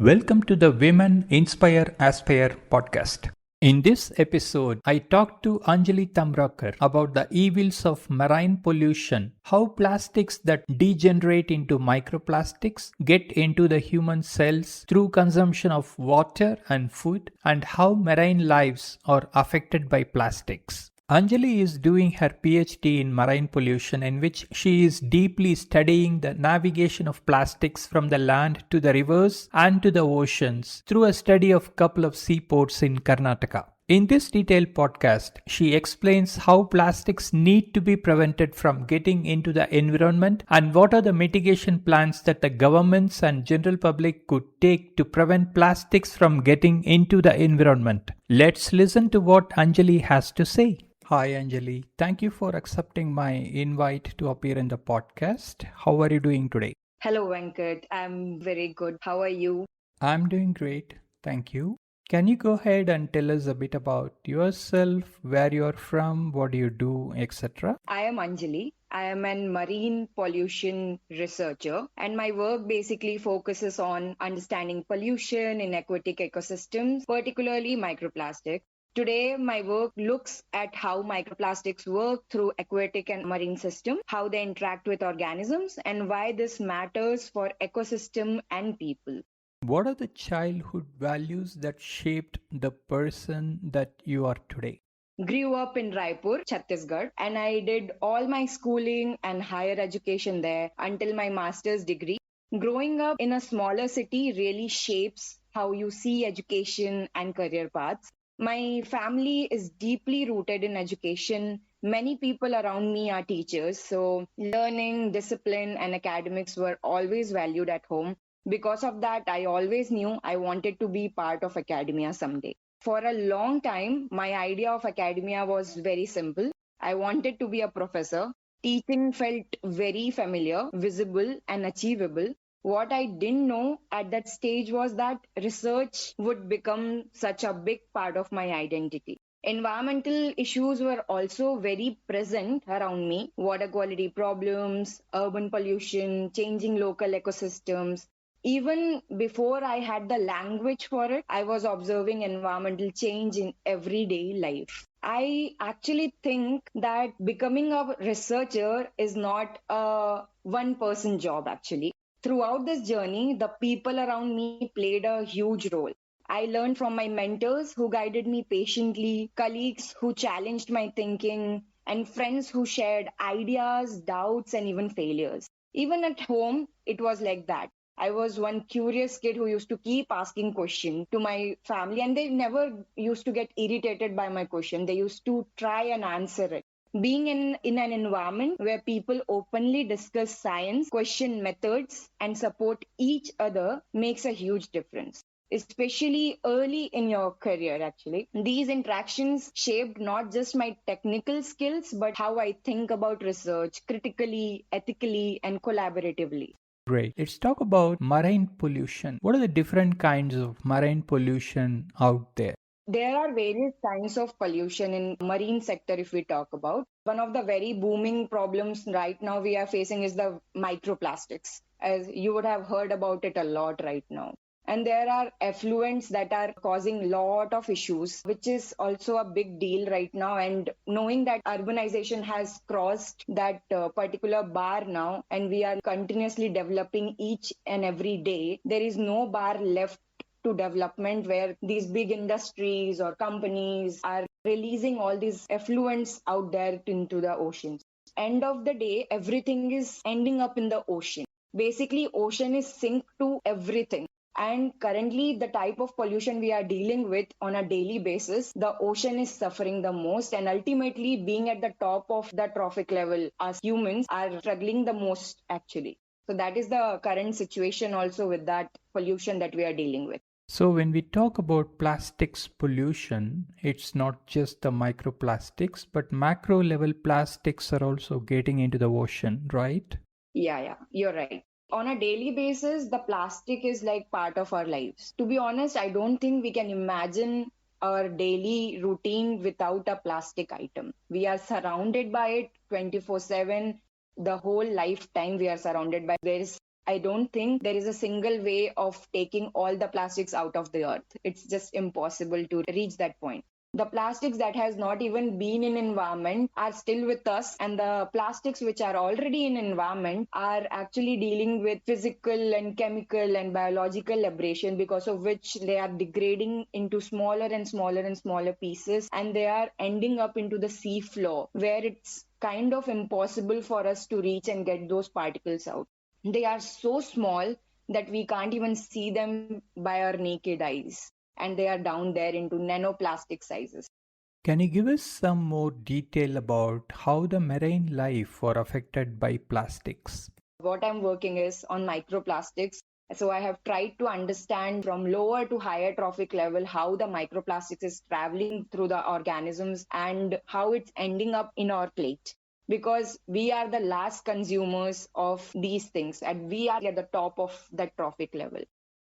Welcome to the Women Inspire Aspire podcast. In this episode, I talked to Anjali Tamrakar about the evils of marine pollution, how plastics that degenerate into microplastics get into the human cells through consumption of water and food, and how marine lives are affected by plastics. Anjali is doing her Ph.D. in marine pollution, in which she is deeply studying the navigation of plastics from the land to the rivers and to the oceans through a study of a couple of seaports in Karnataka. In this detailed podcast, she explains how plastics need to be prevented from getting into the environment and what are the mitigation plans that the governments and general public could take to prevent plastics from getting into the environment. Let's listen to what Anjali has to say. Hi Anjali, thank you for accepting my invite to appear in the podcast. How are you doing today? Hello, Venkat. I'm very good. How are you? I'm doing great, thank you. Can you go ahead and tell us a bit about yourself, where you're from, what do you do, etc.? I am Anjali. I am an marine pollution researcher, and my work basically focuses on understanding pollution in aquatic ecosystems, particularly microplastics. Today, my work looks at how microplastics work through aquatic and marine systems, how they interact with organisms, and why this matters for ecosystem and people. What are the childhood values that shaped the person that you are today? Grew up in Raipur, Chhattisgarh, and I did all my schooling and higher education there until my master's degree. Growing up in a smaller city really shapes how you see education and career paths. My family is deeply rooted in education. Many people around me are teachers, so learning, discipline, and academics were always valued at home. Because of that, I always knew I wanted to be part of academia someday. For a long time, my idea of academia was very simple. I wanted to be a professor. Teaching felt very familiar, visible, and achievable. What I didn't know at that stage was that research would become such a big part of my identity. Environmental issues were also very present around me: water quality problems, urban pollution, changing local ecosystems. Even before I had the language for it, I was observing environmental change in everyday life. I actually think that becoming a researcher is not a one person job actually. Throughout this journey, the people around me played a huge role. I learned from my mentors who guided me patiently, colleagues who challenged my thinking, and friends who shared ideas, doubts, and even failures. Even at home, it was like that. I was one curious kid who used to keep asking questions to my family, and they never used to get irritated by my question. They used to try and answer it. Being in an environment where people openly discuss science, question methods, and support each other makes a huge difference, especially early in your career, actually. These interactions shaped not just my technical skills, but how I think about research critically, ethically, and collaboratively. Great. Let's talk about marine pollution. What are the different kinds of marine pollution out there? There are various kinds of pollution in marine sector if we talk about. One of the very booming problems right now we are facing is the microplastics. As you would have heard about it a lot right now. And there are effluents that are causing lot of issues, which is also a big deal right now. And knowing that urbanization has crossed that particular bar now, and we are continuously developing each and every day, there is no bar left to development where these big industries or companies are releasing all these effluents out there into the oceans. End of the day, everything is ending up in the ocean. Basically, ocean is sink to everything. And currently, the type of pollution we are dealing with on a daily basis, the ocean is suffering the most. And ultimately, being at the top of the trophic level, us humans are struggling the most, actually. So that is the current situation also with that pollution that we are dealing with. So, when we talk about plastics pollution, it's not just the microplastics, but macro level plastics are also getting into the ocean, right? Yeah, you're right. On a daily basis, the plastic is like part of our lives. To be honest, I don't think we can imagine our daily routine without a plastic item. We are surrounded by it 24/7. The whole lifetime we are surrounded by. There is I don't think there is a single way of taking all the plastics out of the earth. It's just impossible to reach that point. The plastics that has not even been in environment are still with us, and the plastics which are already in environment are actually dealing with physical and chemical and biological abrasion, because of which they are degrading into smaller and smaller and smaller pieces, and they are ending up into the sea floor, where it's kind of impossible for us to reach and get those particles out. They are so small that we can't even see them by our naked eyes, and they are down there into nanoplastic sizes. Can you give us some more detail about how the marine life are affected by plastics? What I'm working is on microplastics. So I have tried to understand from lower to higher trophic level how the microplastics is traveling through the organisms and how it's ending up in our plate. Because we are the last consumers of these things, and we are at the top of that trophic level.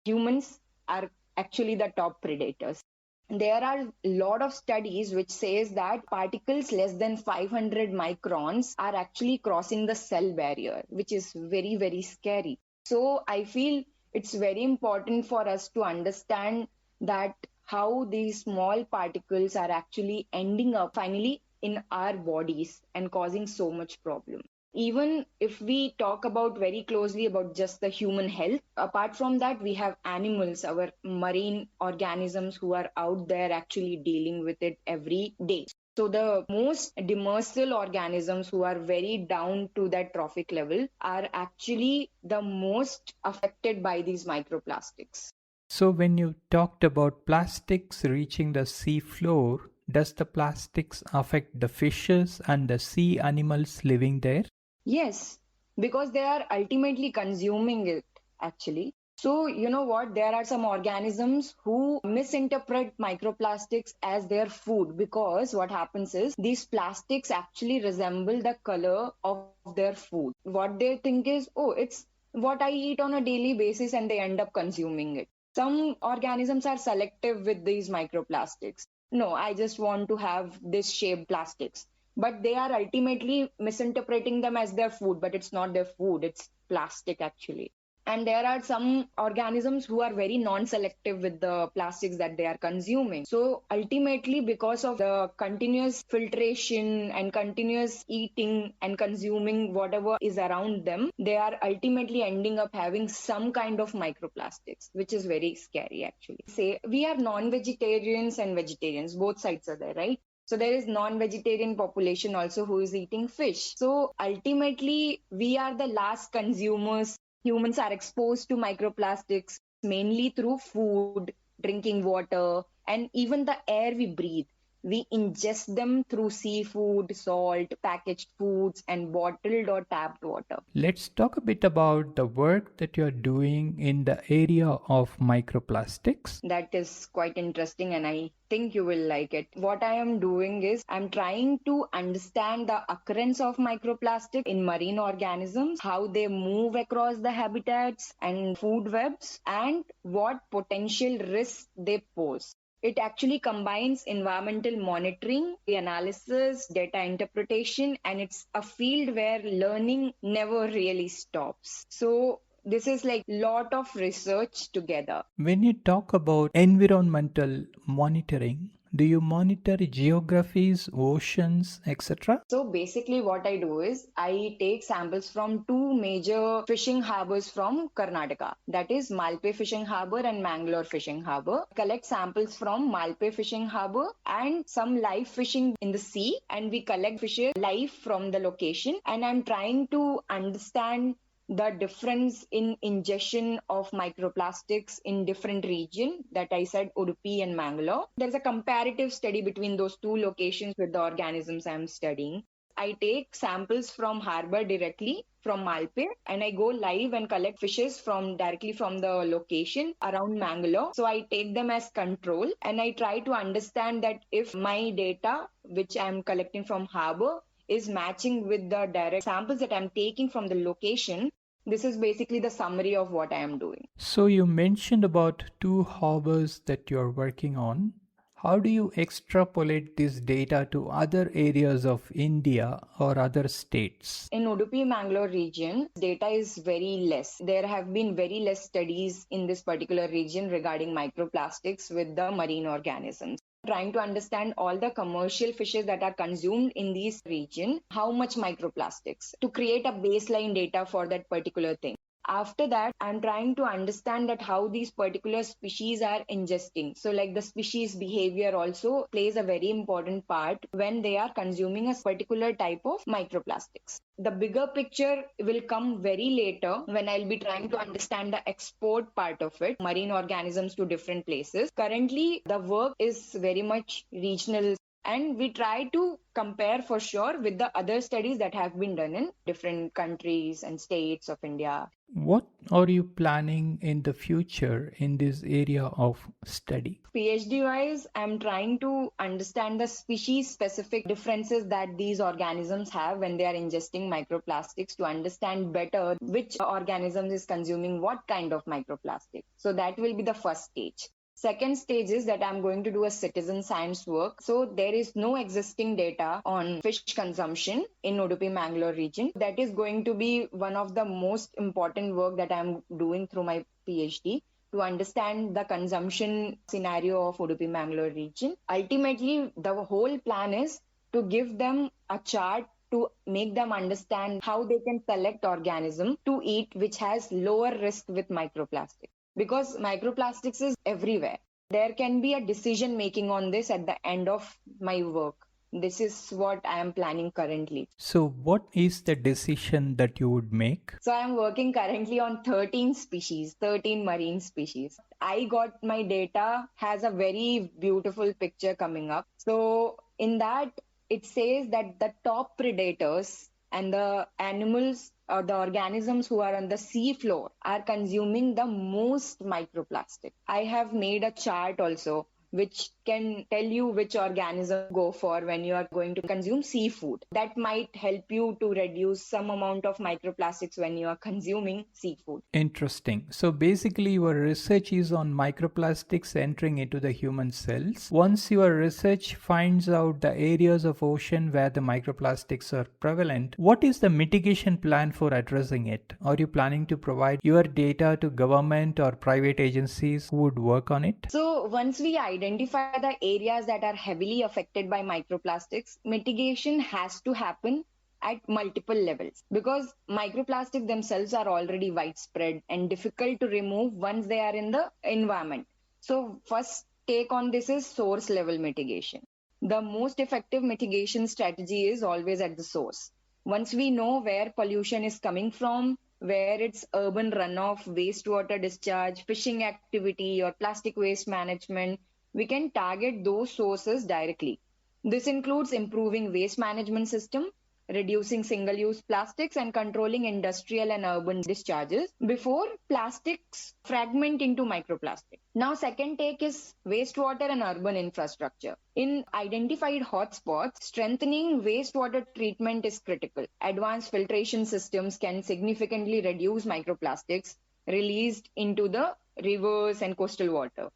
Humans are actually the top predators. There are a lot of studies which says that particles less than 500 microns are actually crossing the cell barrier, which is very, very scary. So I feel it's very important for us to understand that how these small particles are actually ending up finally in our bodies and causing so much problem. Even if we talk about very closely about just the human health, apart from that, we have animals, our marine organisms who are out there actually dealing with it every day. So the most demersal organisms who are very down to that trophic level are actually the most affected by these microplastics. So, when you talked about plastics reaching the sea floor, does the plastics affect the fishes and the sea animals living there? Yes, because they are ultimately consuming it actually. So, you know what? There are some organisms who misinterpret microplastics as their food, because what happens is these plastics actually resemble the color of their food. What they think is, oh, it's what I eat on a daily basis, and they end up consuming it. Some organisms are selective with these microplastics. No, I just want to have this shaped plastics, but they are ultimately misinterpreting them as their food, but it's not their food, it's plastic actually. And there are some organisms who are very non-selective with the plastics that they are consuming. So ultimately, because of the continuous filtration and continuous eating and consuming whatever is around them, they are ultimately ending up having some kind of microplastics, which is very scary actually. Say we are non-vegetarians and vegetarians, both sides are there, right? So there is non-vegetarian population also who is eating fish. So ultimately, we are the last consumers. Humans are exposed to microplastics mainly through food, drinking water, and even the air we breathe. We ingest them through seafood, salt, packaged foods, and bottled or tapped water. Let's talk a bit about the work that you're doing in the area of microplastics. That is quite interesting, and I think you will like it. What I am doing is I'm trying to understand the occurrence of microplastic in marine organisms, how they move across the habitats and food webs, and what potential risks they pose. It actually combines environmental monitoring, analysis, data interpretation, and it's a field where learning never really stops. So this is like lot of research together. When you talk about environmental monitoring, do you monitor geographies, oceans, etc.? So basically what I do is I take samples from two major fishing harbors from Karnataka. That is Malpe Fishing Harbor and Mangalore Fishing Harbor. Collect samples from Malpe Fishing Harbor and some live fishing in the sea, and we collect fishes live from the location, and I'm trying to understand the difference in ingestion of microplastics in different region, that I said Udupi and Mangalore. There's a comparative study between those two locations with the organisms I'm studying. I take samples from harbor directly from Malpe, and I go live and collect fishes from directly from the location around Mangalore. So I take them as control, and I try to understand that if my data which I'm collecting from harbor is matching with the direct samples that I'm taking from the location. This is basically the summary of what I am doing. So you mentioned about two harbors that you're working on. How do you extrapolate this data to other areas of India or other states? In Udupi Mangalore region, data is very less. There have been very less studies in this particular region regarding microplastics with the marine organisms. Trying to understand all the commercial fishes that are consumed in this region, how much microplastics, to create a baseline data for that particular thing. After that, I'm trying to understand that how these particular species are ingesting. So like the species behavior also plays a very important part when they are consuming a particular type of microplastics. The bigger picture will come very later when I'll be trying to understand the export part of it, marine organisms to different places. Currently, the work is very much regional, and we try to compare for sure with the other studies that have been done in different countries and states of India. What are you planning in the future in this area of study? PhD wise, I'm trying to understand the species specific differences that these organisms have when they are ingesting microplastics, to understand better which organism is consuming what kind of microplastic. So that will be the first stage. Second stage is that I'm going to do a citizen science work. So there is no existing data on fish consumption in Udupi Mangalore region. That is going to be one of the most important work that I'm doing through my PhD, to understand the consumption scenario of Udupi Mangalore region. Ultimately, the whole plan is to give them a chart to make them understand how they can select organism to eat which has lower risk with microplastic, because microplastics is everywhere. There can be a decision making on this at the end of my work. This is what I am planning currently. So, what is the decision that you would make? So I am working currently on 13 species, 13 marine species. I got my data has a very beautiful picture coming up. So in that, it says that the top predators and the animals or the organisms who are on the sea floor are consuming the most microplastic. I have made a chart also which can tell you which organism go for when you are going to consume seafood. That might help you to reduce some amount of microplastics when you are consuming seafood. Interesting. So basically, your research is on microplastics entering into the human cells. Once your research finds out the areas of ocean where the microplastics are prevalent, what is the mitigation plan for addressing it? Are you planning to provide your data to government or private agencies who would work on it? So once we identify the areas that are heavily affected by microplastics, mitigation has to happen at multiple levels, because microplastics themselves are already widespread and difficult to remove once they are in the environment. So first take on this is source level mitigation. The most effective mitigation strategy is always at the source. Once we know where pollution is coming from, where it's urban runoff, wastewater discharge, fishing activity, or plastic waste management, we can target those sources directly. This includes improving waste management system, reducing single-use plastics, and controlling industrial and urban discharges before plastics fragment into microplastic. Now, second take is wastewater and urban infrastructure. In identified hotspots, strengthening wastewater treatment is critical. Advanced filtration systems can significantly reduce microplastics released into the rivers and coastal water.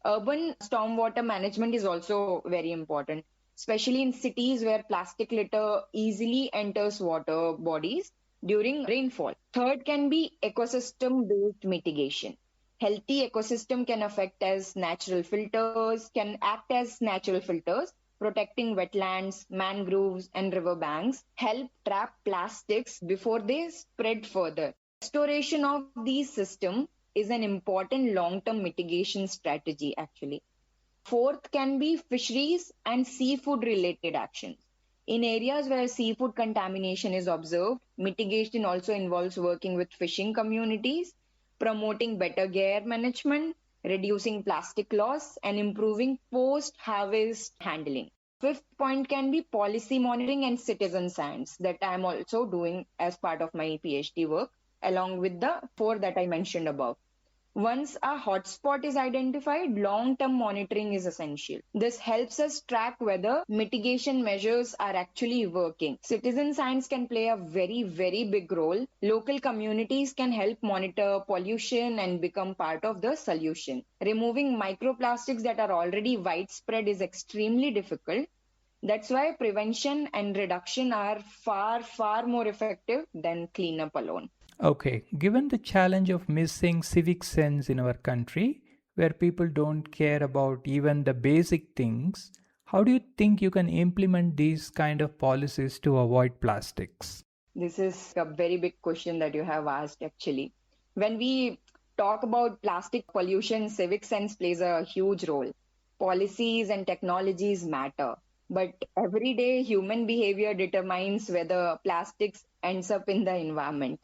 Urban stormwater management is also very important, especially in cities where plastic litter easily enters water bodies during rainfall. Third can be ecosystem-based mitigation. Healthy ecosystem can act as natural filters, protecting wetlands, mangroves, and riverbanks, help trap plastics before they spread further. Restoration of these systems is an important long-term mitigation strategy actually. Fourth can be fisheries and seafood related actions. In areas where seafood contamination is observed, mitigation also involves working with fishing communities, promoting better gear management, reducing plastic loss, and improving post harvest handling. Fifth point can be policy monitoring and citizen science, that I am also doing as part of my PhD work, along with the four that I mentioned above. Once a hotspot is identified, long-term monitoring is essential. This helps us track whether mitigation measures are actually working. Citizen science can play a very, very big role. Local communities can help monitor pollution and become part of the solution. Removing microplastics that are already widespread is extremely difficult. That's why prevention and reduction are far, far more effective than cleanup alone. Okay, given the challenge of missing civic sense in our country, where people don't care about even the basic things, how do you think you can implement these kind of policies to avoid plastics? This is a very big question that you have asked, actually. When we talk about plastic pollution, civic sense plays a huge role. Policies and technologies matter, but everyday human behavior determines whether plastics ends up in the environment.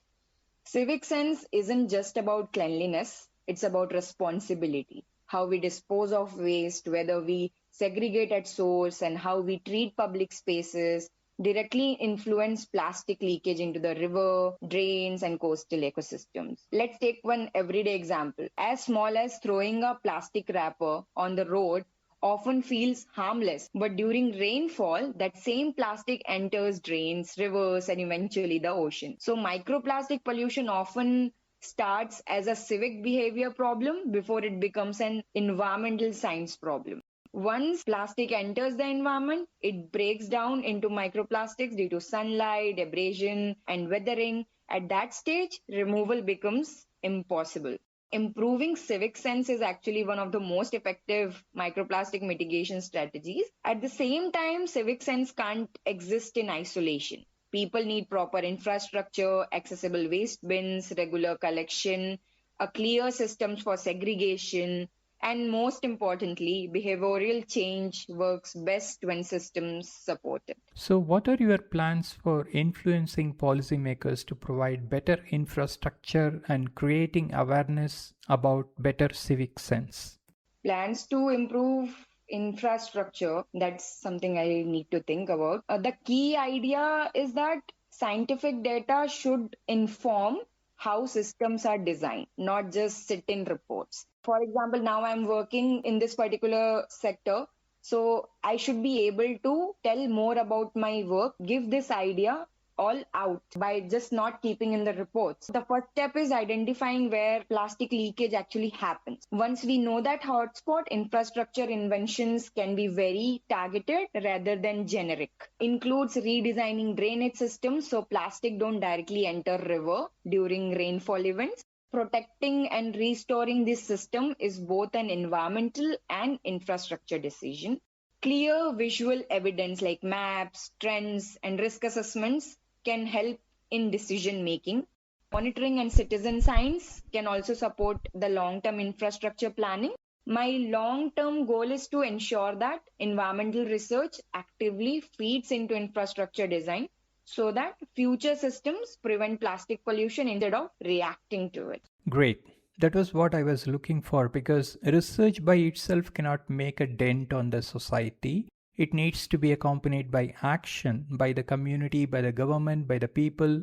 Civic sense isn't just about cleanliness, it's about responsibility. How we dispose of waste, whether we segregate at source, and how we treat public spaces directly influence plastic leakage into the river, drains, and coastal ecosystems. Let's take one everyday example. As small as throwing a plastic wrapper on the road often feels harmless, but during rainfall, that same plastic enters drains, rivers, and eventually the ocean. So, microplastic pollution often starts as a civic behavior problem before it becomes an environmental science problem. Once plastic enters the environment, it breaks down into microplastics due to sunlight, abrasion, and weathering. At that stage, removal becomes impossible. Improving civic sense is actually one of the most effective microplastic mitigation strategies. At the same time, civic sense can't exist in isolation. People need proper infrastructure, accessible waste bins, regular collection, a clear systems for segregation, and most importantly, behavioral change works best when systems support it. So, what are your plans for influencing policymakers to provide better infrastructure and creating awareness about better civic sense? Plans to improve infrastructure, that's something I need to think about. The key idea is that scientific data should inform how systems are designed, not just sit in reports. For example, now I'm working in this particular sector, so I should be able to tell more about my work, give this idea all out by just not keeping in the reports. The first step is identifying where plastic leakage actually happens. Once we know that hotspot, infrastructure inventions can be very targeted rather than generic. Includes redesigning drainage systems so plastic don't directly enter river during rainfall events. Protecting and restoring this system is both an environmental and infrastructure decision. Clear visual evidence like maps, trends, and risk assessments can help in decision making. Monitoring and citizen science can also support the long term infrastructure planning. My long term goal is to ensure that environmental research actively feeds into infrastructure design so that future systems prevent plastic pollution instead of reacting to it. Great. That was what I was looking for because research by itself cannot make a dent on the society. It needs to be accompanied by action by the community, by the government, by the people.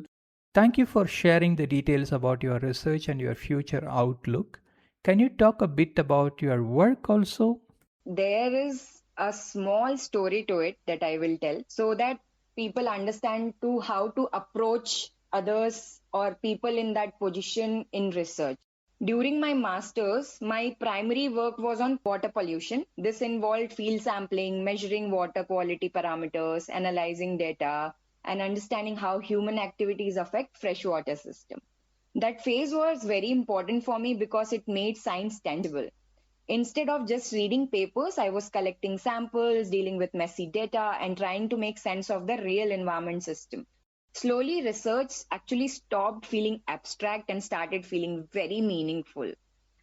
Thank you for sharing the details about your research and your future outlook. Can you talk a bit about your work also? There is a small story to it that I will tell so that people understand to how to approach others or people in that position in research. During my masters, my primary work was on water pollution. This involved field sampling, measuring water quality parameters, analyzing data, and understanding how human activities affect freshwater system. That phase was very important for me because it made science tangible. Instead of just reading papers, I was collecting samples, dealing with messy data, and trying to make sense of the real environment system. Slowly, research actually stopped feeling abstract and started feeling very meaningful.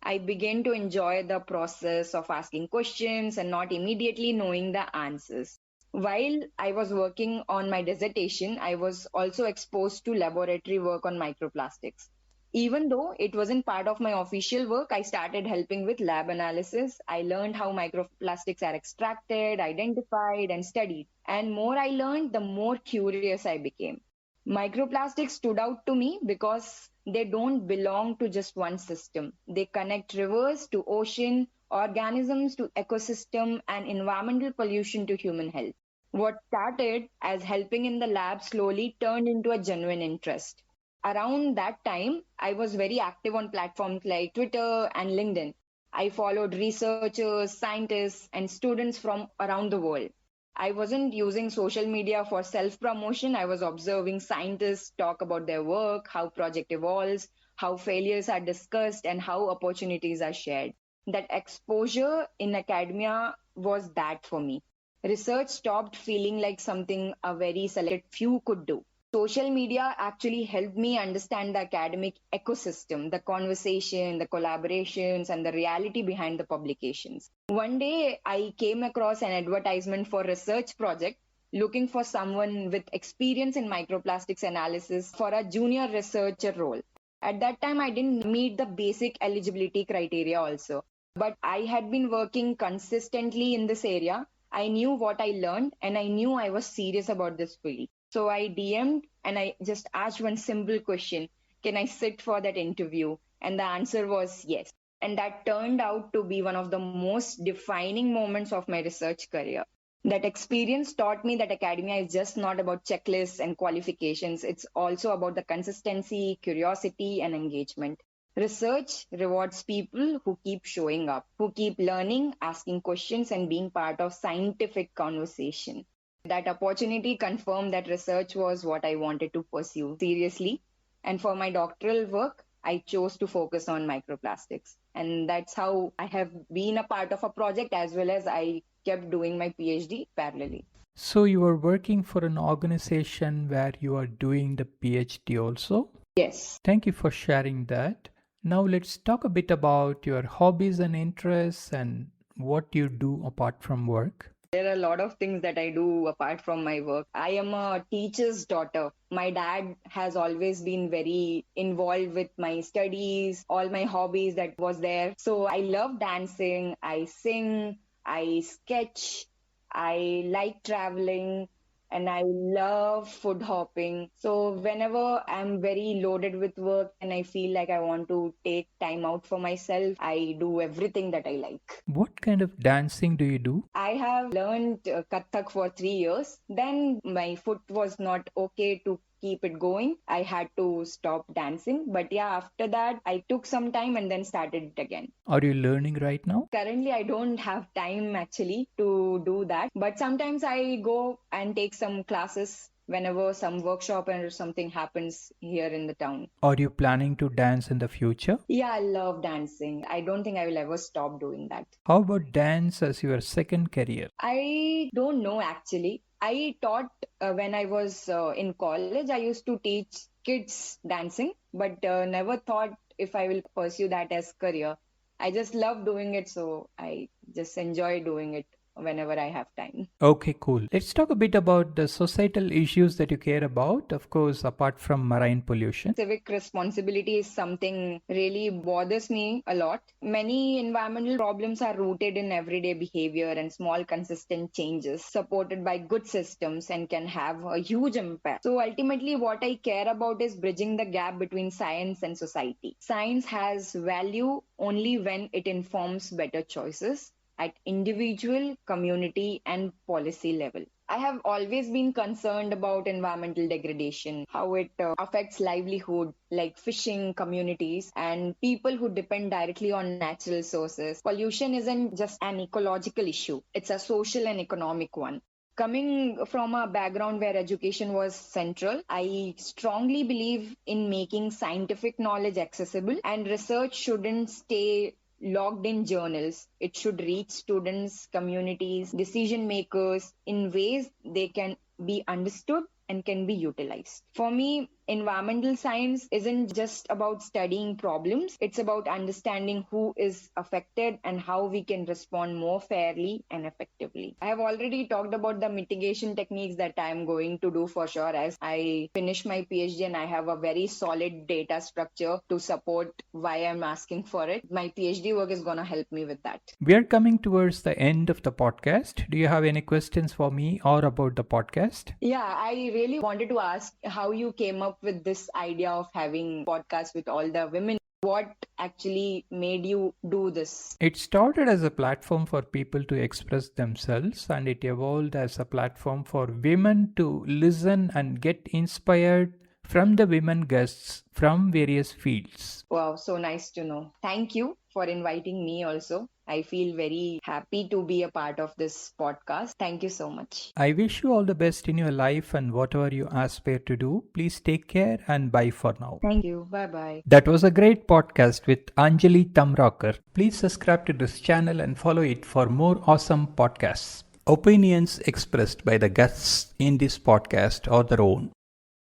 I began to enjoy the process of asking questions and not immediately knowing the answers. While I was working on my dissertation, I was also exposed to laboratory work on microplastics. Even though it wasn't part of my official work, I started helping with lab analysis. I learned how microplastics are extracted, identified, and studied. And more I learned, the more curious I became. Microplastics stood out to me because They don't belong to just one system. They connect rivers to ocean, organisms to ecosystem, and environmental pollution to human health. What started as helping in the lab slowly turned into a genuine interest. Around that time, I was very active on platforms like Twitter and LinkedIn. I followed researchers, scientists, and students from around the world. I wasn't using social media for self promotion. I was observing scientists talk about their work, how project evolves, how failures are discussed, and how opportunities are shared. That exposure in academia was that for me. Research stopped feeling like something a very selected few could do. Social media actually helped me understand the academic ecosystem, the conversation, the collaborations, and the reality behind the publications. One day, I came across an advertisement for a research project looking for someone with experience in microplastics analysis for a junior researcher role. At that time, I didn't meet the basic eligibility criteria also, but I had been working consistently in this area. I knew what I learned and I knew I was serious about this field. So I DM'd and I just asked one simple question: can I sit for that interview? And the answer was yes. And that turned out to be one of the most defining moments of my research career. That experience taught me that academia is just not about checklists and qualifications, it's also about the consistency, curiosity, and engagement. Research rewards people who keep showing up, who keep learning, asking questions, and being part of scientific conversation. That opportunity confirmed that research was what I wanted to pursue seriously. And for my doctoral work, I chose to focus on microplastics. And that's how I have been a part of a project as well as I kept doing my PhD parallelly. So you are working for an organization where you are doing the PhD also? Yes. Thank you for sharing that. Now let's talk a bit about your hobbies and interests and what you do apart from work. There are a lot of things that I do apart from my work. I am a teacher's daughter. My dad has always been very involved with my studies, all my hobbies that was there. So I love dancing, I sing, I sketch, I like traveling, and I love food hopping. So whenever I'm very loaded with work and I feel like I want to take time out for myself, I do everything that I like. What kind of dancing do you do? I have learned Kathak for 3 years. Then my foot was not okay to keep it going. I had to stop dancing. But yeah, after that, I took some time and then started it again. Are you learning right now? Currently, I don't have time actually to do that. But sometimes I go and take some classes whenever some workshop or something happens here in the town. Are you planning to dance in the future? Yeah, I love dancing. I don't think I will ever stop doing that. How about dance as your second career? I don't know actually. I taught when I was in college. I used to teach kids dancing, but never thought if I will pursue that as career. I just love doing it, so I just enjoy doing it whenever I have time. Okay, cool. Let's talk a bit about the societal issues that you care about, of course, apart from marine pollution. Civic responsibility is something really bothers me a lot. Many environmental problems are rooted in everyday behavior and small consistent changes supported by good systems and can have a huge impact. So ultimately what I care about is bridging the gap between science and society. Science has value only when it informs better choices at individual, community, and policy level. I have always been concerned about environmental degradation, how it affects livelihood like fishing communities and people who depend directly on natural sources. Pollution isn't just an ecological issue, it's a social and economic one. Coming from a background where education was central, I strongly believe in making scientific knowledge accessible, and research shouldn't stay logged in journals. It should reach students, communities, decision makers in ways they can be understood and can be utilized. For me, environmental science isn't just about studying problems, it's about understanding who is affected and how we can respond more fairly and effectively. I have already talked about the mitigation techniques that I am going to do for sure as I finish my PhD and I have a very solid data structure to support why I'm asking for it. My PhD work is going to help me with that. We are coming towards the end of the podcast. Do you have any questions for me or about the podcast? Yeah, I really wanted to ask how you came up up with this idea of having podcast with all the women? What actually made you do this? It started as a platform for people to express themselves, and it evolved as a platform for women to listen and get inspired from the women guests from various fields. Wow, so nice to know. Thank you for inviting me also. I feel very happy to be a part of this podcast. Thank you so much. I wish you all the best in your life and whatever you aspire to do. Please take care and bye for now. Thank you. Bye bye. That was a great podcast with Anjali Tamrakar. Please subscribe to this channel and follow it for more awesome podcasts. Opinions expressed by the guests in this podcast are their own.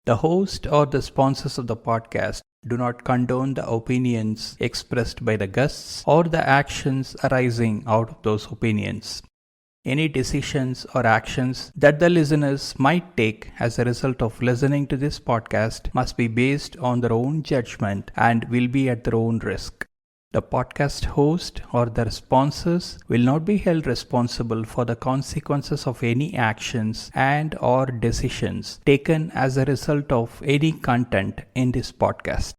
The host or the sponsors of the podcast do not condone the opinions expressed by the guests or the actions arising out of those opinions. Any decisions or actions that the listeners might take as a result of listening to this podcast must be based on their own judgment and will be at their own risk. The podcast host or their sponsors will not be held responsible for the consequences of any actions and or decisions taken as a result of any content in this podcast.